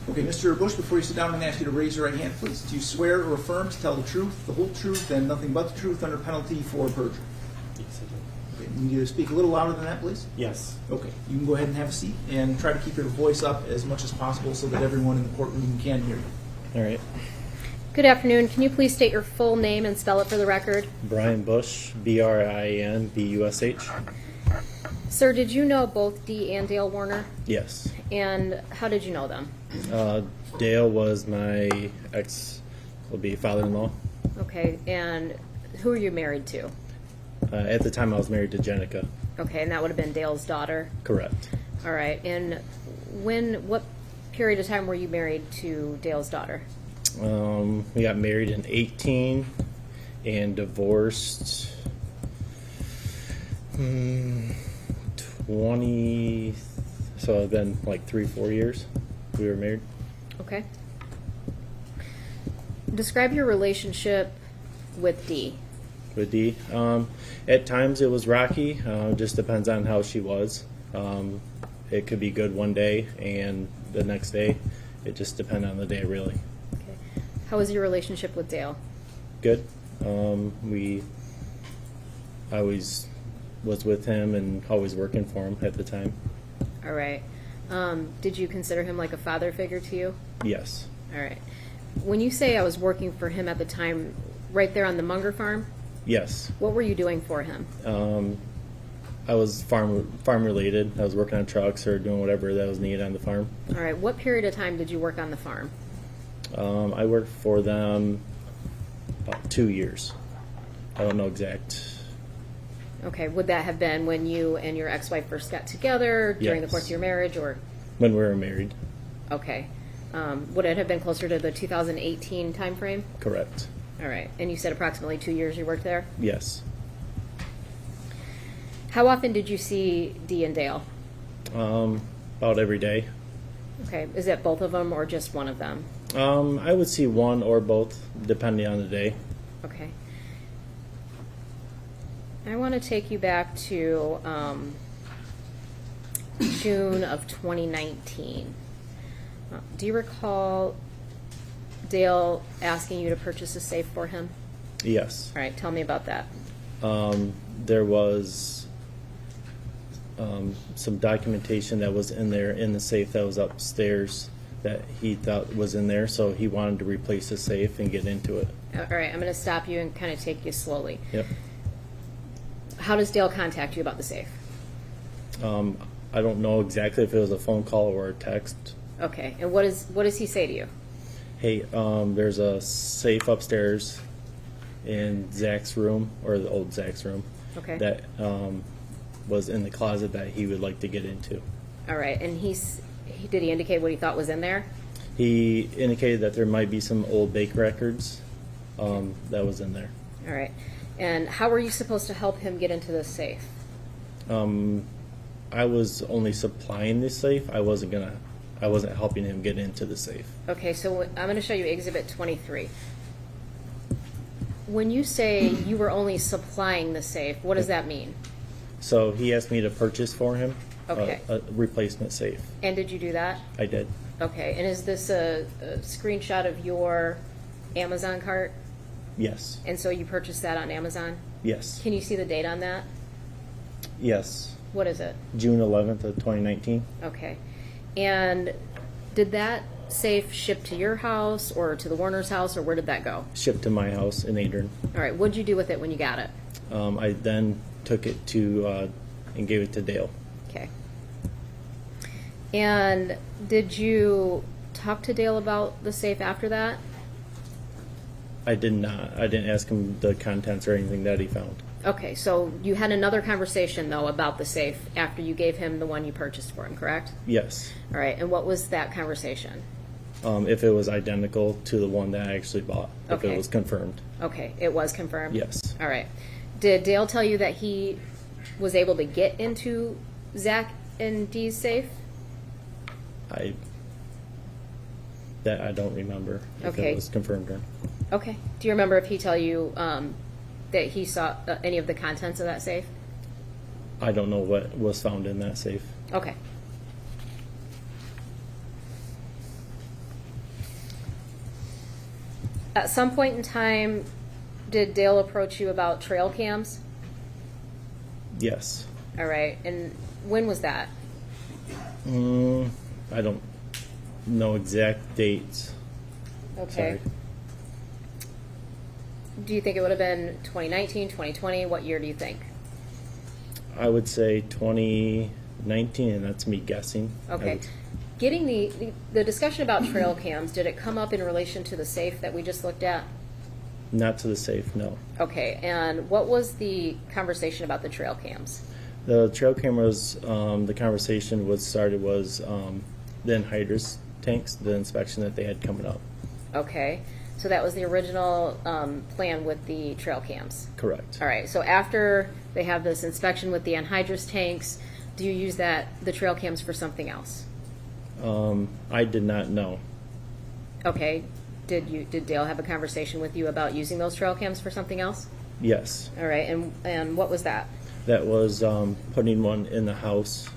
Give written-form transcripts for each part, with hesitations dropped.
Okay, Mr. Bush, before you sit down, I'm going to ask you to raise your right hand, please. Do you swear or affirm to tell the truth, the whole truth, and nothing but the truth under penalty for perjury? Yes, I do. Okay, you need to speak a little louder than that, please. Yes. Okay, you can go ahead and have a seat and try to keep your voice up as much as possible so that everyone in the courtroom can hear you. All right. Good afternoon. Can you please state your full name and spell it for the record? Brian Bush, BRIAN BUSH. Sir, did you know both Dee and Dale Warner? Yes. And how did you know them? Dale was my will be father-in-law. Okay, and who are you married to? At the time, I was married to Jenica. Okay, and that would have been Dale's daughter? Correct. All right, and what period of time were you married to Dale's daughter? We got married in 18 and divorced 20, so it's been like 3-4 years we were married. Okay. Describe your relationship with Dee. With Dee, at times it was rocky. Just depends on how she was. It could be good one day, and the next day, it just depended on the day, really. Okay. How was your relationship with Dale? Good. I always was with him and always working for him at the time. All right. Did you consider him like a father figure to you? Yes. All right. When you say I was working for him at the time, right there on the Munger farm, Yes. what were you doing for him? I was farm related. I was working on trucks or doing whatever that was needed on the farm. All right. What period of time did you work on the farm? I worked for them about 2 years. I don't know exact. Okay. Would that have been when you and your ex-wife first got together during the Yes. course of your marriage, or? When we were married. Okay. Would it have been closer to the 2018 timeframe? Correct. All right. And you said approximately 2 years you worked there? Yes. How often did you see Dee and Dale? About every day. Okay. Is it both of them or just one of them? I would see one or both, depending on the day. Okay. I want to take you back to June of 2019. Do you recall Dale asking you to purchase a safe for him? Yes. All right, tell me about that. There was some documentation that was in there in the safe that was upstairs that he thought was in there, so he wanted to replace the safe and get into it. All right, I'm going to stop you and kind of take you slowly. Yep. How does Dale contact you about the safe? I don't know exactly if it was a phone call or a text. Okay, and what does he say to you? Hey, there's a safe upstairs in Zach's room, or the old Zach's room, Okay. that was in the closet that he would like to get into. All right, and did he indicate what he thought was in there? He indicated that there might be some old bake records that was in there. All right, and how were you supposed to help him get into the safe? I was only supplying the safe. I wasn't helping him get into the safe. Okay, so I'm going to show you Exhibit 23. When you say you were only supplying the safe, what does that mean? So he asked me to purchase for him Okay. a replacement safe. And did you do that? I did. Okay, and is this a screenshot of your Amazon cart? Yes. And so you purchased that on Amazon? Yes. Can you see the date on that? Yes. What is it? June 11th of 2019. Okay. And did that safe ship to your house or to the Warner's house, or where did that go? Shipped to my house in Adrian. All right, what did you do with it when you got it? I then took it to and gave it to Dale. Okay. And did you talk to Dale about the safe after that? I did not. I didn't ask him the contents or anything that he found. Okay, so you had another conversation, though, about the safe after you gave him the one you purchased for him, correct? Yes. All right, and what was that conversation? If it was identical to the one that I actually bought. If Okay. it was confirmed. Okay, it was confirmed? Yes. All right. Did Dale tell you that he was able to get into Zach and Dee's safe? I don't remember if Okay. it was confirmed or not. Okay. Do you remember if he tell you that he saw any of the contents of that safe? I don't know what was found in that safe. Okay. At some point in time, did Dale approach you about trail cams? Yes. All right, and when was that? I don't know exact dates. Okay. Sorry. Do you think it would have been 2019, 2020? What year do you think? I would say 2019, and that's me guessing. Okay. Getting the discussion about trail cams, did it come up in relation to the safe that we just looked at? Not to the safe, no. Okay, and what was the conversation about the trail cams? The trail cameras, the conversation was the anhydrous tanks, the inspection that they had coming up. Okay, so that was the original plan with the trail cams. Correct. All right, so after they have this inspection with the anhydrous tanks, do you use the trail cams for something else? I did not know. Okay, did Dale have a conversation with you about using those trail cams for something else? Yes. All right, and what was that? That was putting one in the house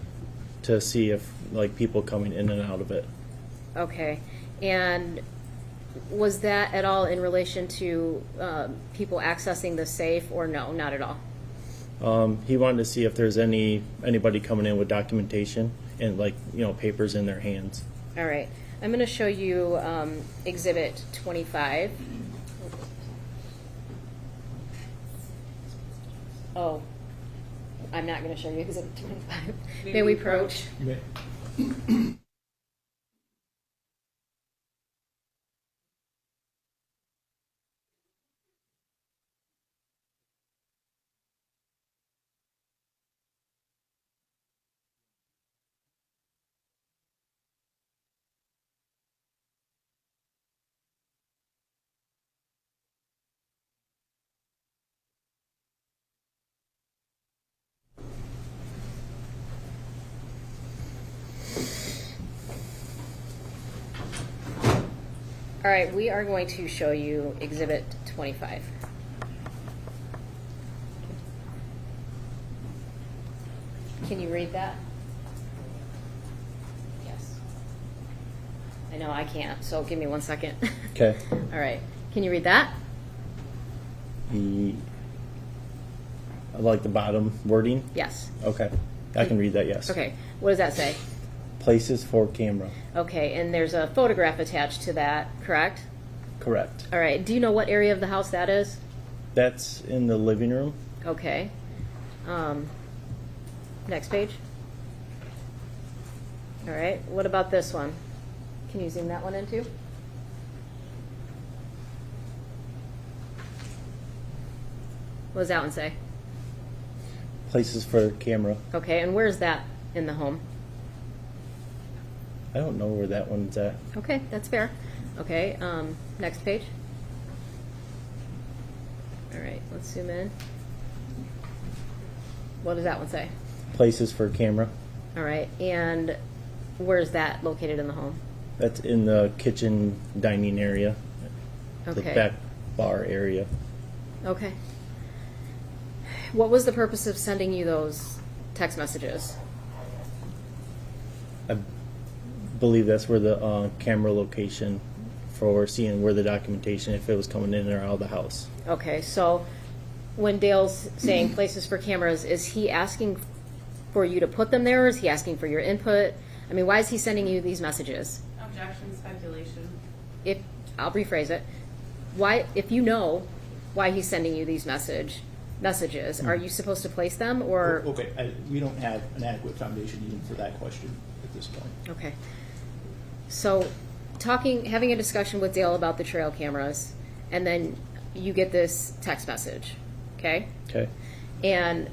to see if, like, people coming in and out of it. Okay, and was that at all in relation to people accessing the safe, or no, not at all? He wanted to see if there's anybody coming in with documentation and, like, papers in their hands. All right, I'm going to show you Exhibit 25. Oh, I'm not going to show you Exhibit 25. May we approach? All right, we are going to show you Exhibit 25. Can you read that? Yes. I know I can't, so give me 1 second. Okay. All right. Can you read that? I like the bottom wording. Yes. Okay. I can read that, yes. Okay. What does that say? Places for camera. Okay, and there's a photograph attached to that, correct? Correct. All right. Do you know what area of the house that is? That's in the living room. Okay. Next page. All right. What about this one? Can you zoom that one in too? What does that one say? Places for camera. Okay, and where's that in the home? I don't know where that one's at. Okay, that's fair. Okay, next page. All right, let's zoom in. What does that one say? Places for camera. All right, and where's that located in the home? That's in the kitchen dining area. Okay. The back bar area. Okay. What was the purpose of sending you those text messages? I believe that's where the camera location for seeing where the documentation, if it was coming in or out of the house. Okay, so when Dale's saying places for cameras, is he asking for you to put them there, or is he asking for your input? I mean, why is he sending you these messages? Objection, speculation. I'll rephrase it. Why, if you know why he's sending you these messages, are you supposed to place them, or? Okay, we don't have an adequate foundation even for that question at this point. Okay. So, having a discussion with Dale about the trail cameras, and then you get this text message, okay? Okay. And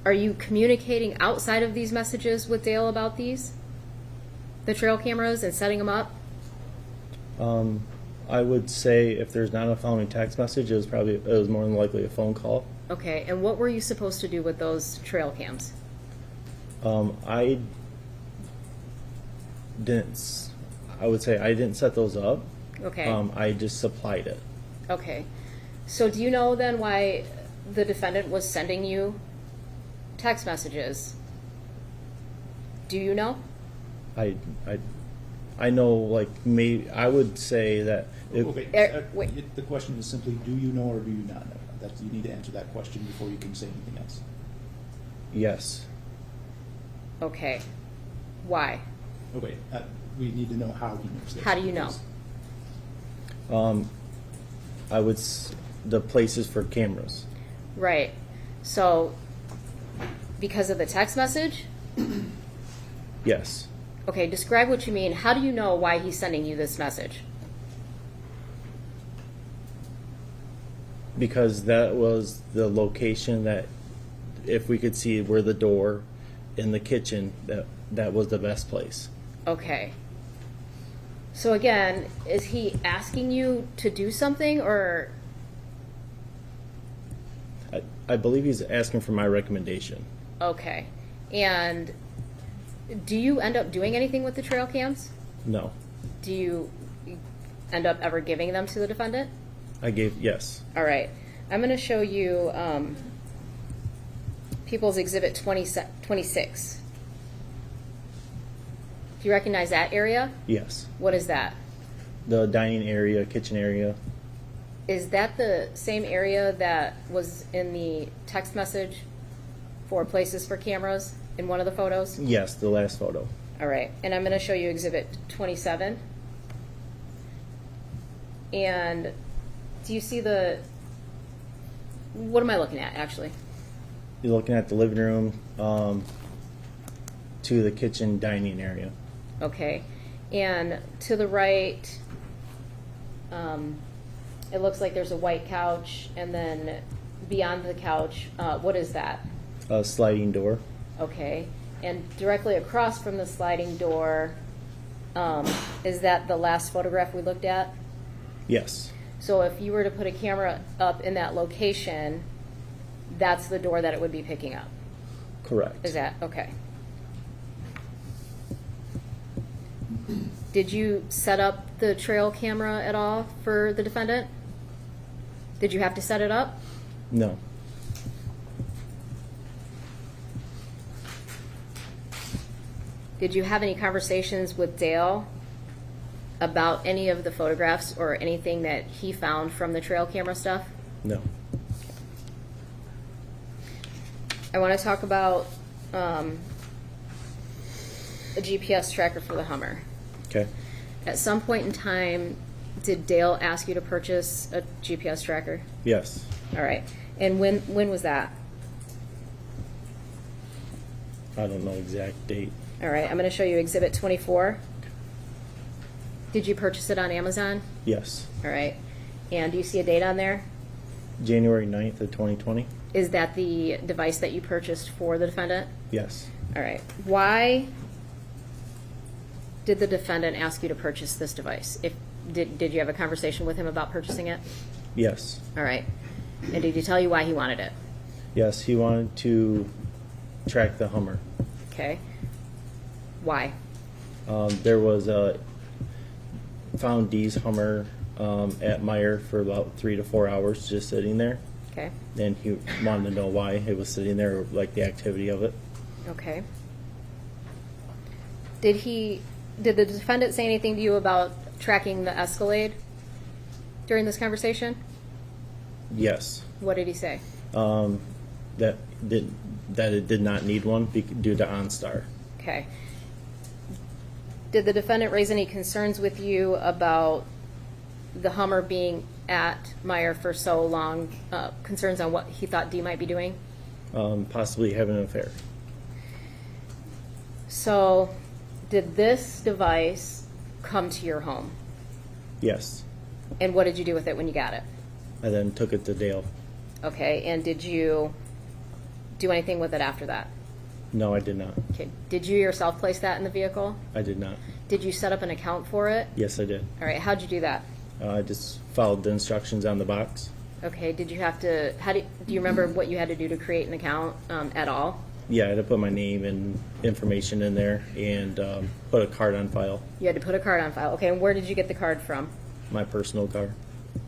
are you communicating outside of these messages with Dale about the trail cameras, and setting them up? I would say if there's not a following text message, it was more than likely a phone call. Okay, and what were you supposed to do with those trail cams? I would say I didn't set those up. Okay. I just supplied it. Okay. So do you know then why the defendant was sending you text messages? Do you know? I I know, like, I would say that Okay, wait. the question is simply, do you know or do you not know? You need to answer that question before you can say anything else. yes. Okay. Why? Okay, we need to know how he knows this. How do you know? I would the places for cameras. Right. So, because of the text message? Yes. Okay, describe what you mean. How do you know why he's sending you this message? Because that was the location that, if we could see where the door in the kitchen, that was the best place. Okay. So again, is he asking you to do something, or I believe he's asking for my recommendation. okay? And do you end up doing anything with the trail cams? No. Do you end up ever giving them to the defendant? Yes. All right. I'm going to show you People's Exhibit 26. Do you recognize that area? Yes. What is that? The dining area, kitchen area. Is that the same area that was in the text message for places for cameras in one of the photos? Yes, the last photo. All right. And I'm going to show you Exhibit 27. And do you see what am I looking at, actually? You're looking at the living room to the kitchen dining area. Okay. And to the right, it looks like there's a white couch, and then beyond the couch, what is that? A sliding door. Okay. And directly across from the sliding door, is that the last photograph we looked at? Yes. So if you were to put a camera up in that location, that's the door that it would be picking up. Correct. Is that okay? Did you set up the trail camera at all for the defendant? Did you have to set it up? No. Did you have any conversations with Dale about any of the photographs or anything that he found from the trail camera stuff? No. I want to talk about a GPS tracker for the Hummer. Okay. At some point in time, did Dale ask you to purchase a GPS tracker? Yes. All right. And when was that? I don't know exact date. All right. I'm going to show you Exhibit 24. Did you purchase it on Amazon? Yes. All right. And do you see a date on there? January 9th of 2020. Is that the device that you purchased for the defendant? Yes. All right. Why did the defendant ask you to purchase this device? Did you have a conversation with him about purchasing it? Yes. All right. And did he tell you why he wanted it? Yes, he wanted to track the Hummer. Okay. Why? There was a found Dee's Hummer at Meyer for about 3 to 4 hours just sitting there. Okay. And he wanted to know why it was sitting there, like the activity of it. Okay. Did the defendant say anything to you about tracking the Escalade during this conversation? Yes. What did he say? That it did not need one due to OnStar. Okay. Did the defendant raise any concerns with you about the Hummer being at Meyer for so long, concerns on what he thought Dee might be doing? Possibly having an affair. So, did this device come to your home? Yes. And what did you do with it when you got it? I then took it to Dale. Okay, and did you do anything with it after that? No, I did not. Okay, did you yourself place that in the vehicle? I did not. Did you set up an account for it? Yes, I did. All right, how'd you do that? I just followed the instructions on the box. Okay, did you have to, do you remember what you had to do to create an account at all? Yeah, I had to put my name and information in there and put a card on file. You had to put a card on file. Okay, and where did you get the card from? My personal card.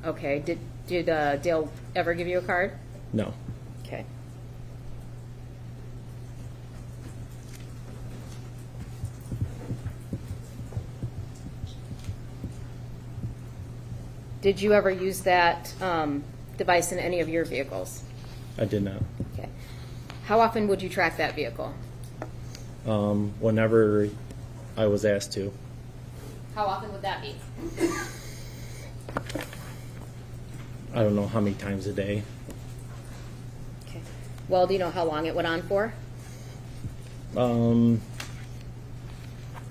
Okay, did Dale ever give you a card? No. Okay. Did you ever use that device in any of your vehicles? I did not. Okay. How often would you track that vehicle? Whenever I was asked to. How often would that be? I don't know how many times a day. Okay. Well, do you know how long it went on for? I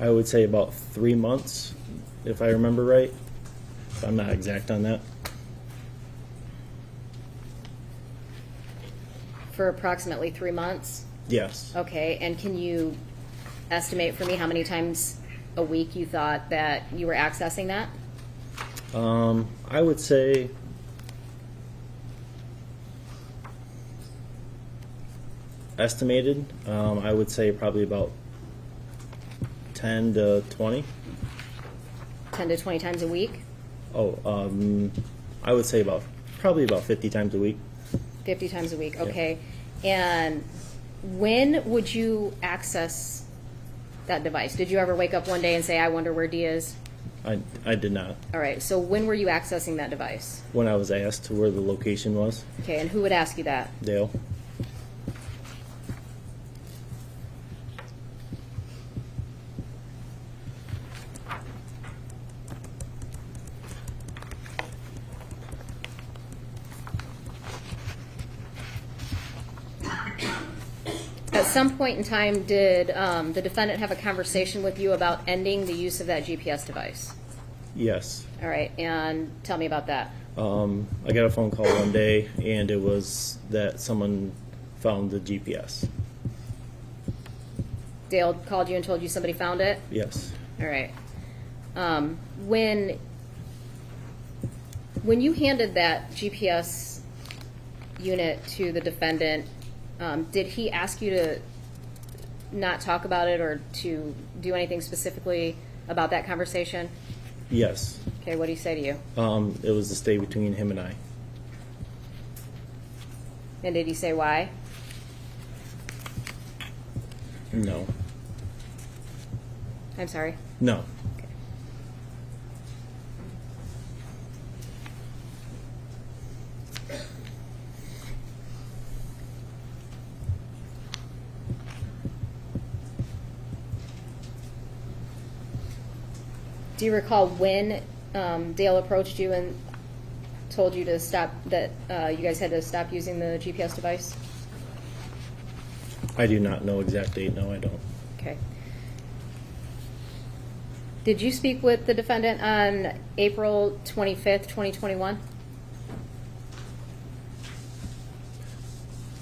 would say about 3 months, if I remember right. I'm not exact on that. For approximately 3 months? Yes. Okay, and can you estimate for me how many times a week you thought that you were accessing that? I would say estimated, I would say probably about 10 to 20. 10 to 20 times a week? I would say probably about 50 times a week. 50 times a week, okay. And when would you access that device? Did you ever wake up one day and say, I wonder where D is? I did not. All right, so when were you accessing that device? When I was asked where the location was, Okay, and who would ask you that? Dale. At some point in time, did the defendant have a conversation with you about ending the use of that GPS device? Yes. All right, and tell me about that. I got a phone call one day, and it was that someone found the GPS. Dale called you and told you somebody found it? Yes. All right. When you handed that GPS unit to the defendant, did he ask you to not talk about it or to do anything specifically about that conversation? Yes. Okay, what did he say to you? It was to stay between him and I. And did he say why? No. I'm sorry. No. Do you recall when Dale approached you and told you to stop, that you guys had to stop using the GPS device? I do not know exact date. No, I don't. Okay. Did you speak with the defendant on April 25th, 2021?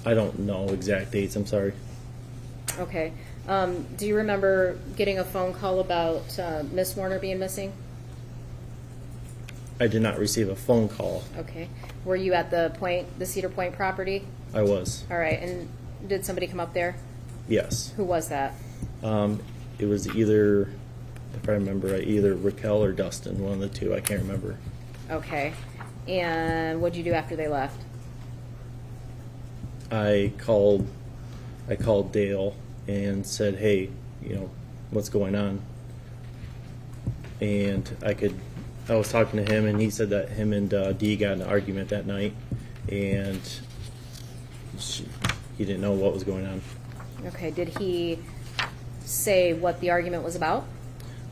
I don't know exact dates. I'm sorry. Okay. Do you remember getting a phone call about Miss Warner being missing? I did not receive a phone call. Okay. Were you at the Cedar Point property? I was. All right. And did somebody come up there? Yes. Who was that? It was either, if I remember right, either Raquel or Dustin, one of the two. I can't remember. Okay. And what did you do after they left? I called Dale and said, hey, what's going on? And I was talking to him, and he said that him and Dee got in an argument that night, and he didn't know what was going on. Okay. Did he say what the argument was about?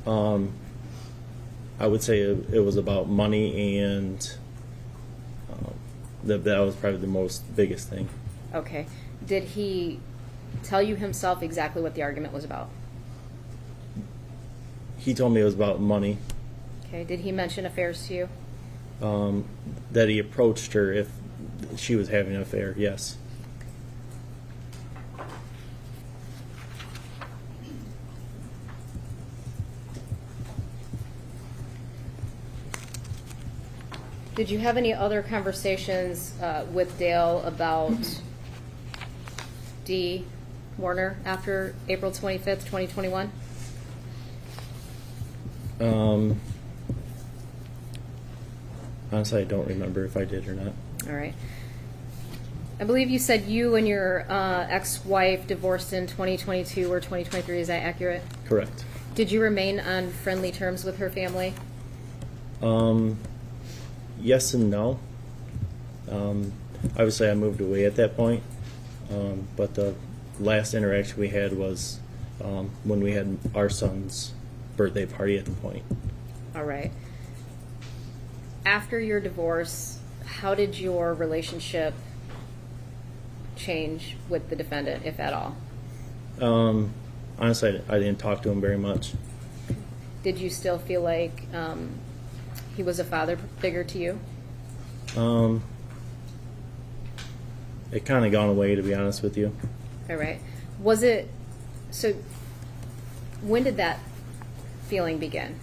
I would say it was about money, and that was probably the most biggest thing. Okay. Did he tell you himself exactly what the argument was about? He told me it was about money. Okay. Did he mention affairs to you? That he approached her if she was having an affair, yes. Did you have any other conversations with Dale about Dee Warner after April 25th, 2021? Honestly, I don't remember if I did or not. All right. I believe you said you and your ex-wife divorced in 2022 or 2023. Is that accurate? Yes and no. Obviously, I moved away at that point, but the last interaction we had was when we had our son's birthday party at the point. All right. After your divorce, how did your relationship change with the defendant, if at all? Honestly, I didn't talk to him very much. Did you still feel like he was a father figure to you? It kind of gone away, to be honest with you. All right. Was it, so when did that feeling begin?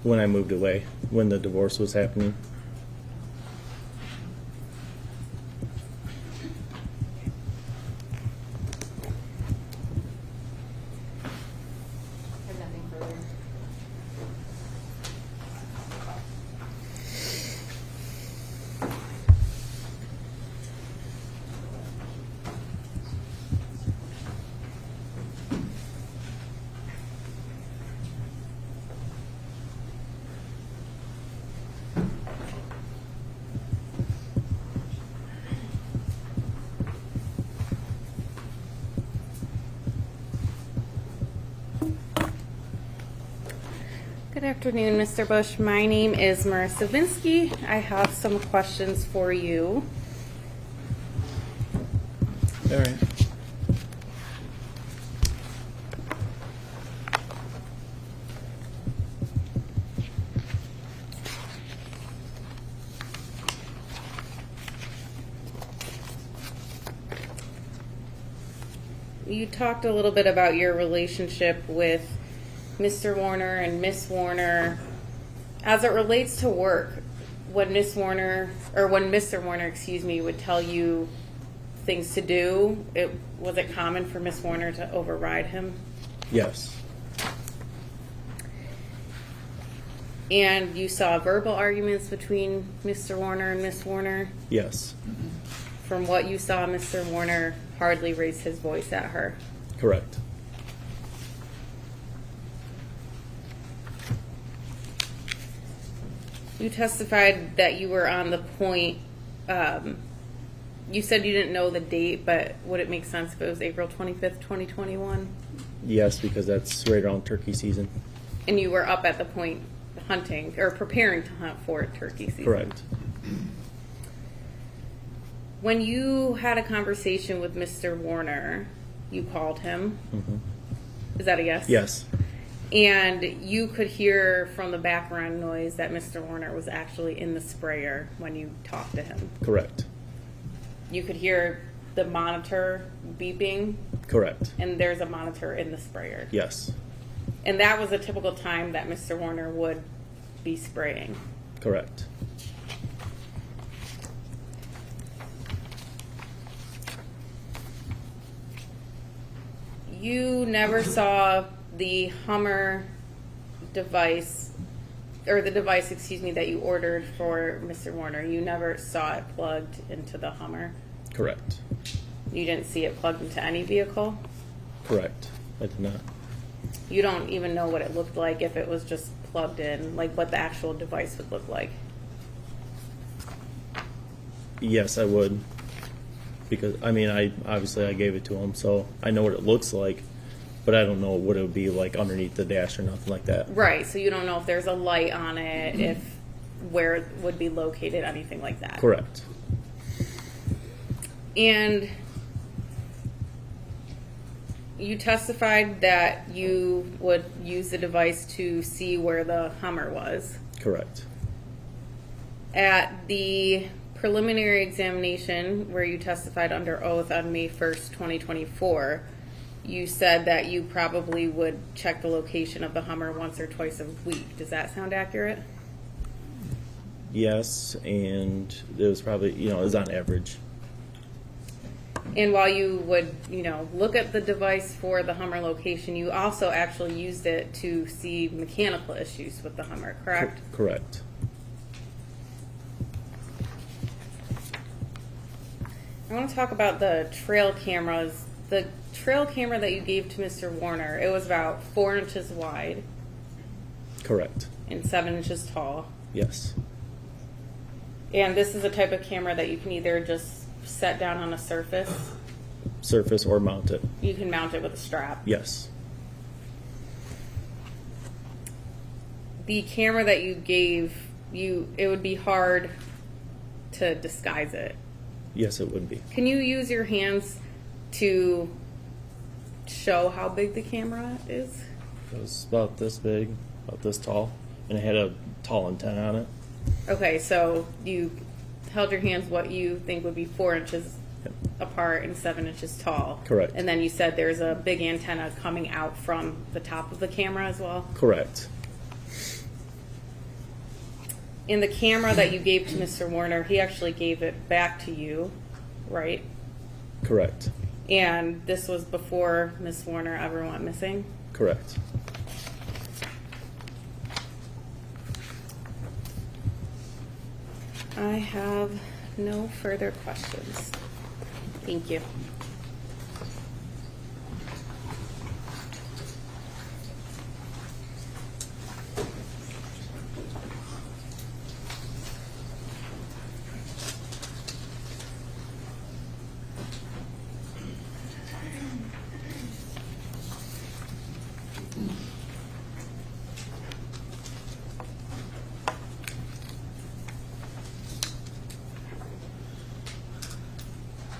When I moved away, when the divorce was happening. I have nothing further. Good afternoon, Mr. Bush. My name is Marissa Vinsky. I have some questions for you. All right. You talked a little bit about your relationship with Mr. Warner and Miss Warner. As it relates to work, when Miss Warner, or when Mr. Warner, excuse me, would tell you things to do, was it common for Miss Warner to override him? Yes. And you saw verbal arguments between Mr. Warner and Miss Warner? Yes. From what you saw, Mr. Warner hardly raised his voice at her. Correct. You testified that you were on the point, you said you didn't know the date, but would it make sense if it was April 25th, 2021? Yes, because that's right around turkey season. And you were up at the point hunting, or preparing to hunt for turkey season? Correct. When you had a conversation with Mr. Warner, you called him. Mm-hmm. Is that a yes? Yes. And you could hear from the background noise that Mr. Warner was actually in the sprayer when you talked to him. Correct. You could hear the monitor beeping, Correct. and there's a monitor in the sprayer. Yes. And that was a typical time that Mr. Warner would be spraying. Correct. You never saw the Hummer device, or the device, excuse me, that you ordered for Mr. Warner. You never saw it plugged into the Hummer. Correct. You didn't see it plugged into any vehicle. Correct. I did not. You don't even know what it looked like if it was just plugged in, like what the actual device would look like. Yes, I would. Because, I mean, I gave it to him, so I know what it looks like, but I don't know what it would be like underneath the dash or nothing like that. Right, so you don't know if there's a light on it, if where it would be located, anything like that. Correct. And you testified that you would use the device to see where the Hummer was. Correct. At the preliminary examination, where you testified under oath on May 1st, 2024, you said that you probably would check the location of the Hummer once or twice a week. Does that sound accurate? Yes, and it was probably, it was on average. And while you would, look at the device for the Hummer location, you also actually used it to see mechanical issues with the Hummer, correct? Correct. I want to talk about the trail cameras. The trail camera that you gave to Mr. Warner, it was about 4 inches wide, Correct. and 7 inches tall. Yes. And this is a type of camera that you can either just set down on a surface. Surface or mount it. You can mount it with a strap. Yes. The camera that you gave, it would be hard to disguise it. Yes, it would be. Can you use your hands to show how big the camera is? It was about this big, about this tall, and it had a tall antenna on it. Okay, so you held your hands what you think would be 4 inches Yep. apart and 7 inches tall. Correct. And then you said there's a big antenna coming out from the top of the camera as well? Correct. In the camera that you gave to Mr. Warner, he actually gave it back to you, right? Correct. And this was before Miss Warner ever went missing? Correct. I have no further questions. Thank you.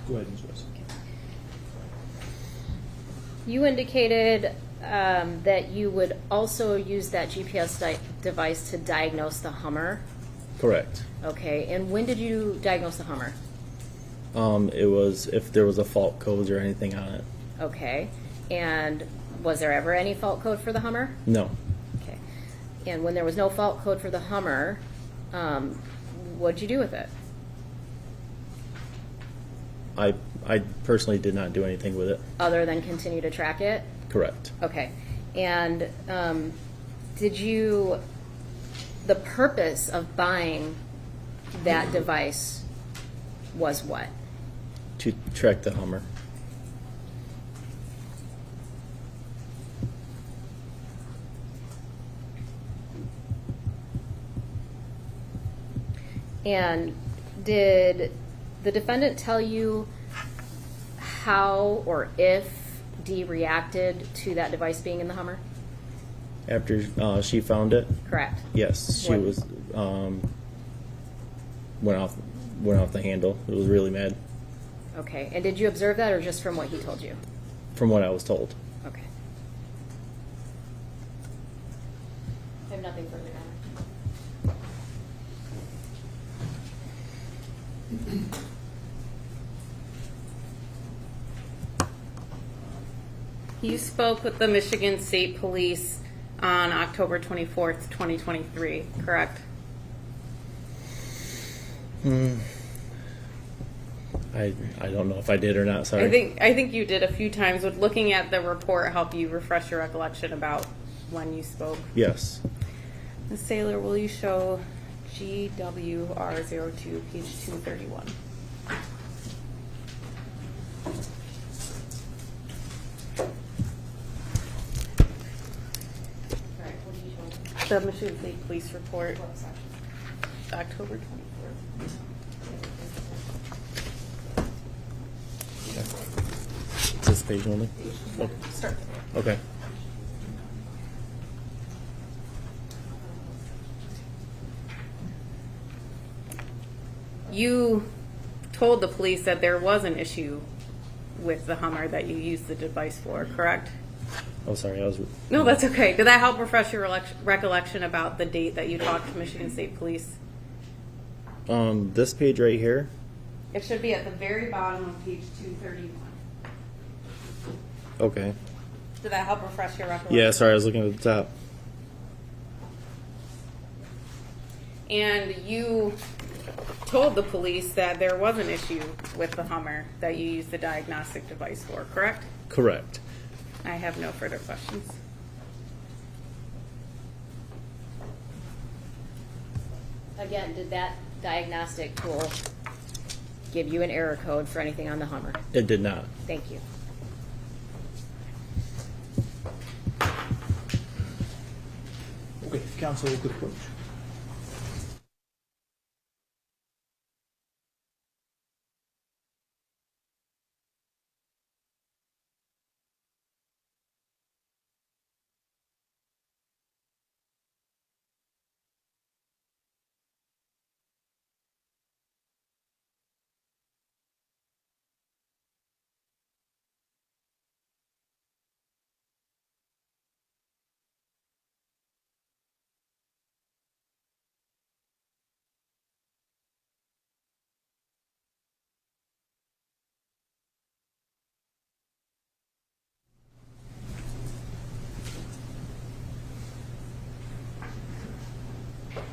Go ahead, Ms. West. You indicated that you would also use that GPS device to diagnose the Hummer. Correct. Okay, and when did you diagnose the Hummer? It was if there was a fault code or anything on it. Okay, and was there ever any fault code for the Hummer? No. Okay, and when there was no fault code for the Hummer, what'd you do with it? I personally did not do anything with it. Other than continue to track it? Correct. Okay, and the purpose of buying that device was what? To track the Hummer. And did the defendant tell you how or if Dee reacted to that device being in the Hummer? After she found it, Correct. yes, she What? was went off the handle. It was really mad, Okay, and did you observe that or just from what he told you? from what I was told. Okay. I have nothing further, Donna. You spoke with the Michigan State Police on October 24th, 2023, correct? I don't know if I did or not. Sorry. I think you did a few times. Would looking at the report help you refresh your recollection about when you spoke? Yes. Ms. Saylor, will you show GWR02, page 231? Right, what did you tell me? The Michigan State Police report, What section? October 24th. Is this page only? Oh, Start. okay. You told the police that there was an issue with the Hummer that you used the device for, correct? Oh, sorry. I was. No, that's okay. Did that help refresh your recollection about the date that you talked to Michigan State Police? This page right here. It should be at the very bottom of page 231. Okay. Did that help refresh your recollection? Yeah. Sorry. I was looking at the top. And you told the police that there was an issue with the Hummer that you used the diagnostic device for, correct? Correct. I have no further questions. Again, did that diagnostic tool give you an error code for anything on the Hummer? It did not. Thank you. Okay, counsel could approach.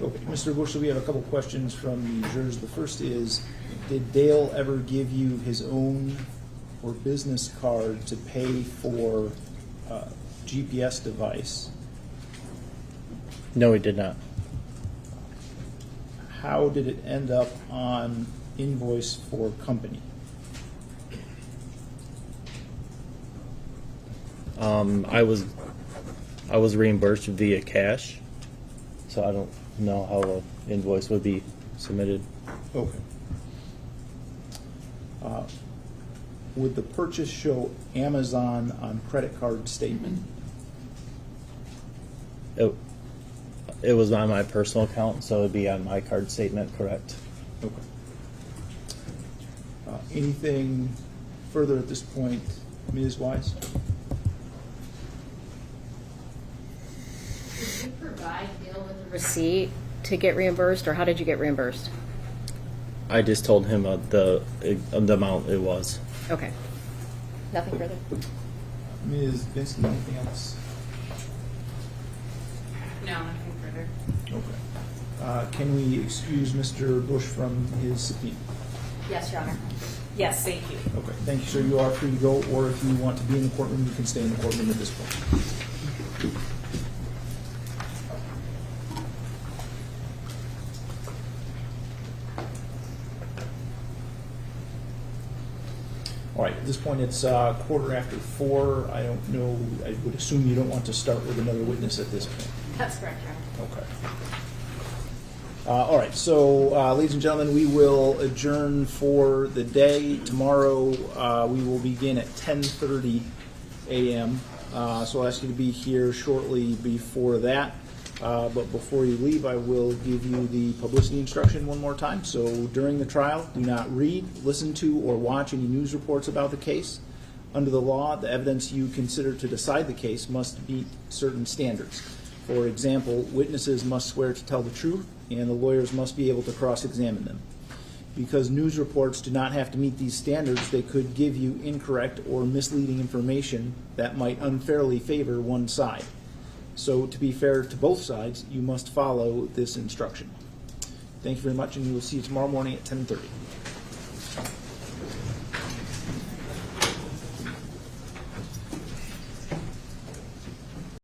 Okay, Mr. Bush, so we have a couple questions from the jurors. The first is, did Dale ever give you his own or business card to pay for a GPS device? No, he did not. How did it end up on invoice for company? I was reimbursed via cash, so I don't know how an invoice would be submitted. Okay. Would the purchase show Amazon on credit card statement? It was on my personal account, so it'd be on my card statement, correct? Okay. Anything further at this point, Ms. Wise? Did you provide Dale with a receipt to get reimbursed, or how did you get reimbursed? I just told him the amount it was. Okay. Nothing further? Ms. Vinsky, anything else? No, nothing further. Okay. Can we excuse Mr. Bush from his subpoena? Yes, Your Honor. Yes, thank you. Okay, thank you, sir. You are free to go, or if you want to be in the courtroom, you can stay in the courtroom at this point. All right, at this point, it's 4:15. I don't know, I would assume you don't want to start with another witness at this point. That's correct, Your Honor. Okay. All right, so ladies and gentlemen, we will adjourn for the day. Tomorrow we will begin at 10:30 a.m. So I'll ask you to be here shortly before that. But before you leave, I will give you the publicity instruction one more time. So during the trial, do not read, listen to, or watch any news reports about the case. Under the law, the evidence you consider to decide the case must meet certain standards. For example, witnesses must swear to tell the truth, and the lawyers must be able to cross-examine them. Because news reports do not have to meet these standards, they could give you incorrect or misleading information that might unfairly favor one side. So to be fair to both sides, you must follow this instruction. Thank you very much, and we will see you tomorrow morning at 10:30.